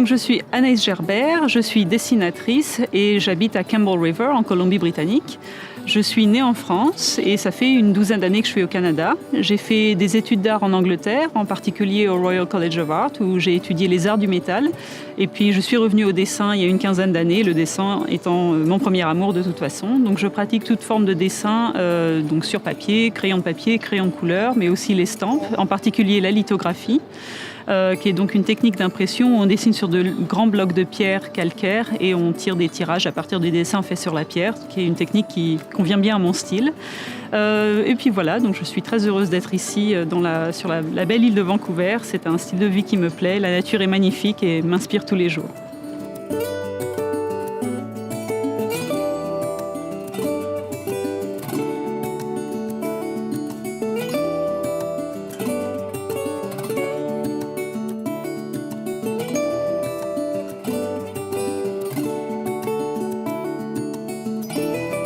Donc je suis Anaïs Gerbert, je suis dessinatrice et j'habite à Campbell River en Colombie-Britannique. Je suis née en France et ça fait une douzaine d'années que je suis au Canada. J'ai fait des études d'art en Angleterre, en particulier au Royal College of Art, où j'ai étudié les arts du métal. Et puis je suis revenue au dessin il y a une quinzaine d'années, le dessin étant mon premier amour de toute façon. Donc je pratique toute forme de dessin donc sur papier, crayon de couleur, mais aussi l'estampe, en particulier la lithographie. Qui est donc une technique d'impression où on dessine sur de grands blocs de pierre calcaire et on tire des tirages à partir des dessins faits sur la pierre, qui est une technique qui convient bien à mon style. Et puis voilà, donc je suis très heureuse d'être ici sur la belle île de Vancouver. C'est un style de vie qui me plaît, la nature est magnifique et m'inspire tous les jours.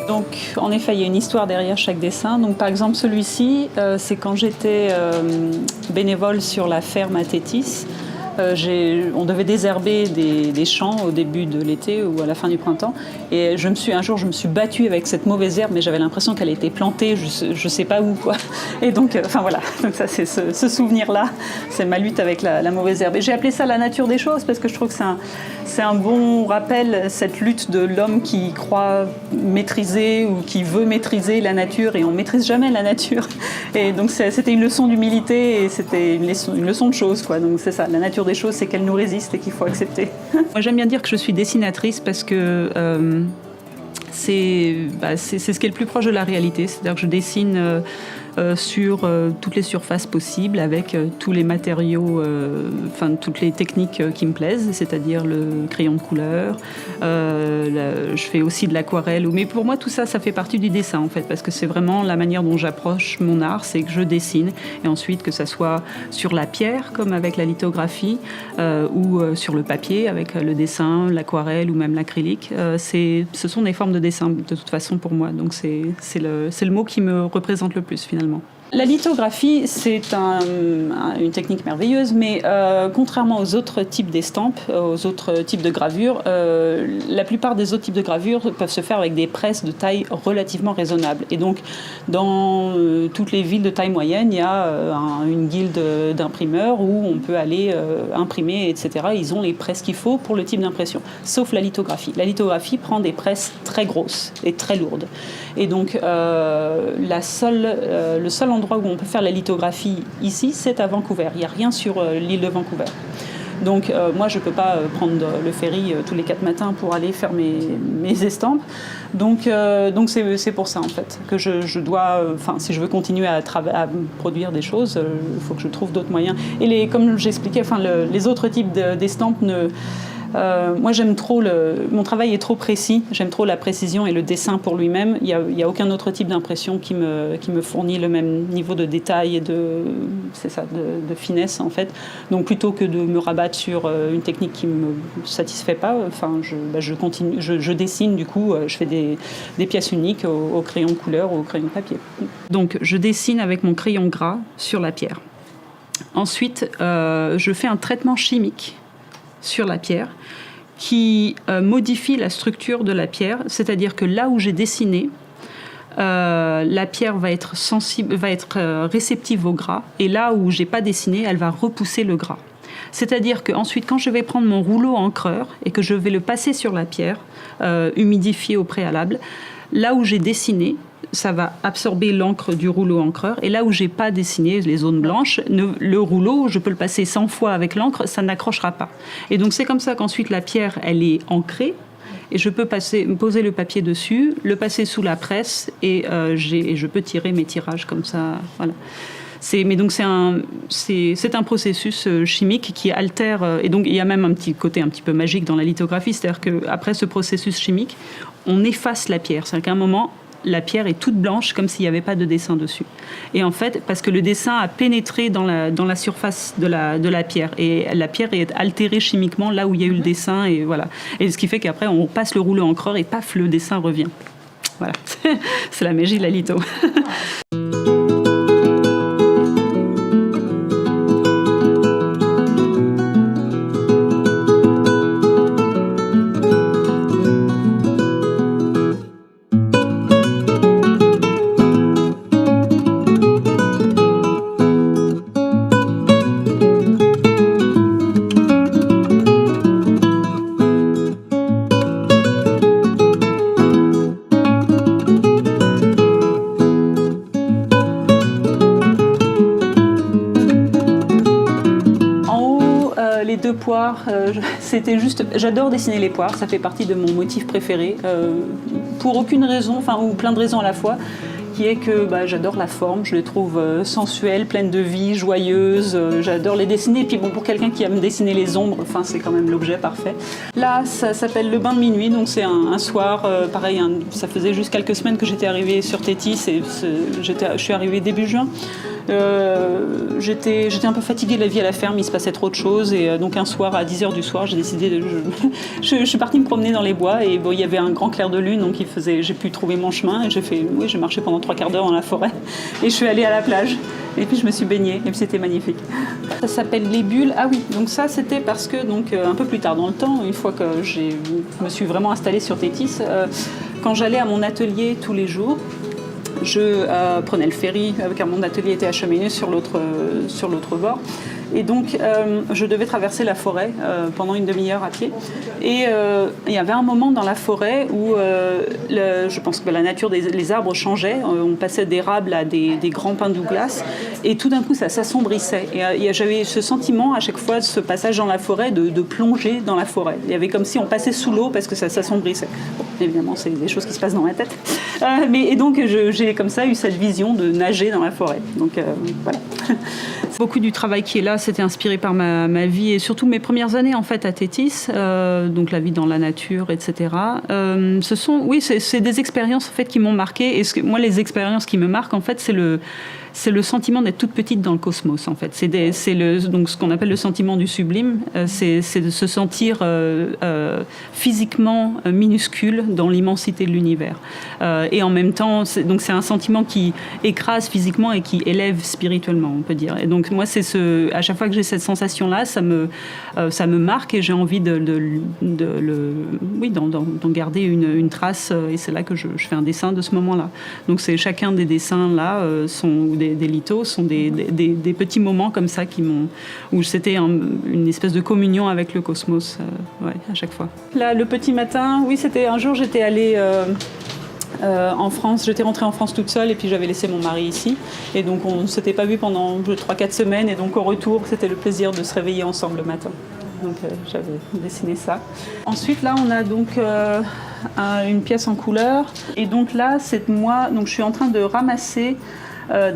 Donc, en effet, il y a une histoire derrière chaque dessin. Donc, par exemple, celui-ci, c'est quand j'étais bénévole sur la ferme à Tétis. On devait désherber des champs au début de l'été ou à la fin du printemps. Et un jour, je me suis battue avec cette mauvaise herbe, mais j'avais l'impression qu'elle était plantée, je sais pas où, quoi. Et donc, voilà. Donc ça, c'est ce souvenir-là, c'est ma lutte avec la mauvaise herbe. Et j'ai appelé ça la nature des choses parce que je trouve que c'est un bon rappel, cette lutte de l'homme qui croit maîtriser ou qui veut maîtriser la nature et on maîtrise jamais la nature. Et donc c'était une leçon d'humilité et c'était une leçon de choses, quoi. Donc c'est ça, la nature des choses, c'est qu'elle nous résiste et qu'il faut accepter. Moi, j'aime bien dire que je suis dessinatrice parce que c'est ce qui est le plus proche de la réalité. C'est-à-dire que je dessine sur toutes les surfaces possibles avec tous les matériaux, toutes les techniques qui me plaisent, c'est-à-dire le crayon de couleur. Je fais aussi de l'aquarelle. Mais pour moi, tout ça, ça fait partie du dessin en fait, parce que c'est vraiment la manière dont j'approche mon art, c'est que je dessine et ensuite que ça soit sur la pierre comme avec la lithographie ou sur le papier avec le dessin, l'aquarelle ou même l'acrylique. Ce sont des formes de dessin de toute façon pour moi. Donc c'est le mot qui me représente le plus finalement. La lithographie, c'est une technique merveilleuse, mais contrairement aux autres types d'estampes, aux autres types de gravures, la plupart des autres types de gravures peuvent se faire avec des presses de taille relativement raisonnable. Et donc, dans toutes les villes de taille moyenne, il y a une guilde d'imprimeurs où on peut aller imprimer, etc. Ils ont les presses qu'il faut pour le type d'impression, sauf la lithographie. La lithographie prend des presses très grosses et très lourdes. Et donc, le seul endroit où on peut faire la lithographie ici, c'est à Vancouver. Il n'y a rien sur l'île de Vancouver. Donc moi, je ne peux pas prendre le ferry tous les 4 matins pour aller faire mes estampes. Donc c'est pour ça, en fait, que je dois... si je veux continuer à produire des choses, il faut que je trouve d'autres moyens. Et comme j'expliquais, les autres types d'estampes moi, j'aime trop mon travail est trop précis. J'aime trop la précision et le dessin pour lui-même. Il y a aucun autre type d'impression qui me fournit le même niveau de détail et de finesse en fait. Donc plutôt que de me rabattre sur une technique qui me satisfait pas, je continue. Je dessine du coup. Je fais des pièces uniques au crayon de couleur ou au crayon de papier. Donc je dessine avec mon crayon gras sur la pierre. Ensuite, je fais un traitement chimique sur la pierre qui modifie la structure de la pierre, c'est-à-dire que là où j'ai dessiné, la pierre va être réceptive au gras, et là où j'ai pas dessiné, elle va repousser le gras. C'est-à-dire qu'ensuite, quand je vais prendre mon rouleau encreur et que je vais le passer sur la pierre, humidifié au préalable, là où j'ai dessiné, ça va absorber l'encre du rouleau encreur. Et là où j'ai pas dessiné les zones blanches, le rouleau, je peux le passer 100 fois avec l'encre, ça n'accrochera pas. Et donc c'est comme ça qu'ensuite la pierre, elle est ancrée. Et je peux poser le papier dessus, le passer sous la presse et je peux tirer mes tirages comme ça. Voilà. C'est un processus chimique qui altère, et donc il y a même un petit côté un petit peu magique dans la lithographie, c'est-à-dire qu'après ce processus chimique, on efface la pierre. C'est-à-dire qu'à un moment, la pierre est toute blanche comme s'il n'y avait pas de dessin dessus. Et en fait, parce que le dessin a pénétré dans la surface de la pierre, et la pierre est altérée chimiquement là où il y a eu le dessin, et voilà. Et ce qui fait qu'après, on passe le rouleau encreur et paf, le dessin revient. Voilà, c'est la magie de la litho. poires, j'adore dessiner les poires, ça fait partie de mon motif préféré, pour aucune raison, ou plein de raisons à la fois, qui est que j'adore la forme, je les trouve sensuelles, pleines de vie, joyeuses, j'adore les dessiner, et puis bon, pour quelqu'un qui aime dessiner les ombres, c'est quand même l'objet parfait. Là, ça s'appelle le bain de minuit, donc c'est un soir, pareil, ça faisait juste quelques semaines que j'étais arrivée sur Tétis, et je suis arrivée début juin. J'étais un peu fatiguée de la vie à la ferme, il se passait trop de choses, et donc un soir à 10h du soir, j'ai décidé je suis partie me promener dans les bois, et bon, il y avait un grand clair de lune, donc j'ai pu trouver mon chemin, et j'ai marché pendant 3/4 d'heure dans la forêt, et je suis allée à la plage, et puis je me suis baignée, et puis c'était magnifique. Ça s'appelle les bulles. Ah oui, donc ça c'était parce que un peu plus tard dans le temps, une fois que je me suis vraiment installée sur Tétis, quand j'allais à mon atelier tous les jours, je prenais le ferry, car mon atelier était à Cheminée sur l'autre bord. Et donc, je devais traverser la forêt pendant une demi-heure à pied. Et il y avait un moment dans la forêt où je pense que la nature les arbres changeait. On passait d'érable à des grands pins Douglas. Et tout d'un coup, ça s'assombrissait. Et j'avais ce sentiment, à chaque fois, de ce passage dans la forêt, de plonger dans la forêt. Il y avait comme si on passait sous l'eau parce que ça s'assombrissait. Bon, évidemment, c'est des choses qui se passent dans ma tête. Et donc, j'ai comme ça eu cette vision de nager dans la forêt. Donc, voilà. Beaucoup du travail qui est là, c'était inspiré par ma vie et surtout mes premières années en fait à Tétis, donc la vie dans la nature, etc. C'est des expériences en fait qui m'ont marqué, et moi les expériences qui me marquent en fait c'est le sentiment d'être toute petite dans le cosmos en fait. Donc ce qu'on appelle le sentiment du sublime, c'est de se sentir physiquement minuscule dans l'immensité de l'univers. Et en même temps, c'est un sentiment qui écrase physiquement et qui élève spirituellement, on peut dire. Et donc moi, à chaque fois que j'ai cette sensation-là, ça me marque et j'ai envie d'en garder une trace. Et c'est là que je fais un dessin de ce moment-là. Donc chacun des dessins là des lithos sont des petits moments comme ça où c'était une espèce de communion avec le cosmos, à chaque fois. Là, le petit matin, oui, c'était un jour, j'étais allée en France, j'étais rentrée en France toute seule et puis j'avais laissé mon mari ici. Et donc on ne s'était pas vu pendant 3-4 semaines et donc au retour, c'était le plaisir de se réveiller ensemble le matin. Donc j'avais dessiné ça. Ensuite là on a donc une pièce en couleur et donc là donc je suis en train de ramasser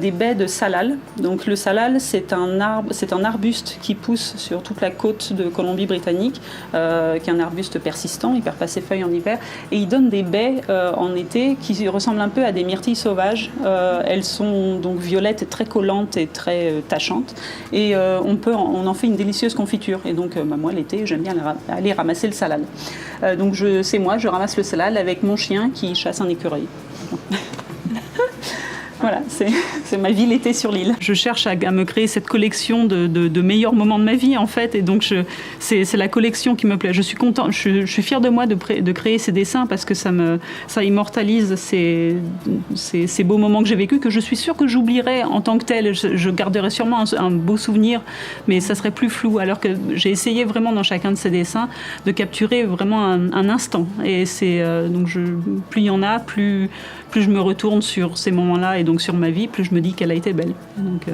des baies de salal. Donc le salal, c'est un arbuste qui pousse sur toute la côte de Colombie-Britannique, qui est un arbuste persistant, il perd pas ses feuilles en hiver, et il donne des baies en été qui ressemblent un peu à des myrtilles sauvages. Elles sont donc violettes et très collantes et très tachantes, et on en fait une délicieuse confiture. Et donc moi l'été, j'aime bien aller ramasser le salal. Donc je ramasse le salal avec mon chien qui chasse un écureuil. Voilà, c'est ma vie l'été sur l'île. Je cherche à me créer cette collection de meilleurs moments de ma vie, en fait. Et donc, c'est la collection qui me plaît. Je suis contente, je suis fière de moi de créer ces dessins parce que ça immortalise ces beaux moments que j'ai vécus, que je suis sûre que j'oublierai en tant que tel. Je garderai sûrement un beau souvenir, mais ça serait plus flou. Alors que j'ai essayé vraiment dans chacun de ces dessins de capturer vraiment un instant. Et donc plus il y en a, plus je me retourne sur ces moments-là et donc sur ma vie, plus je me dis qu'elle a été belle. Donc,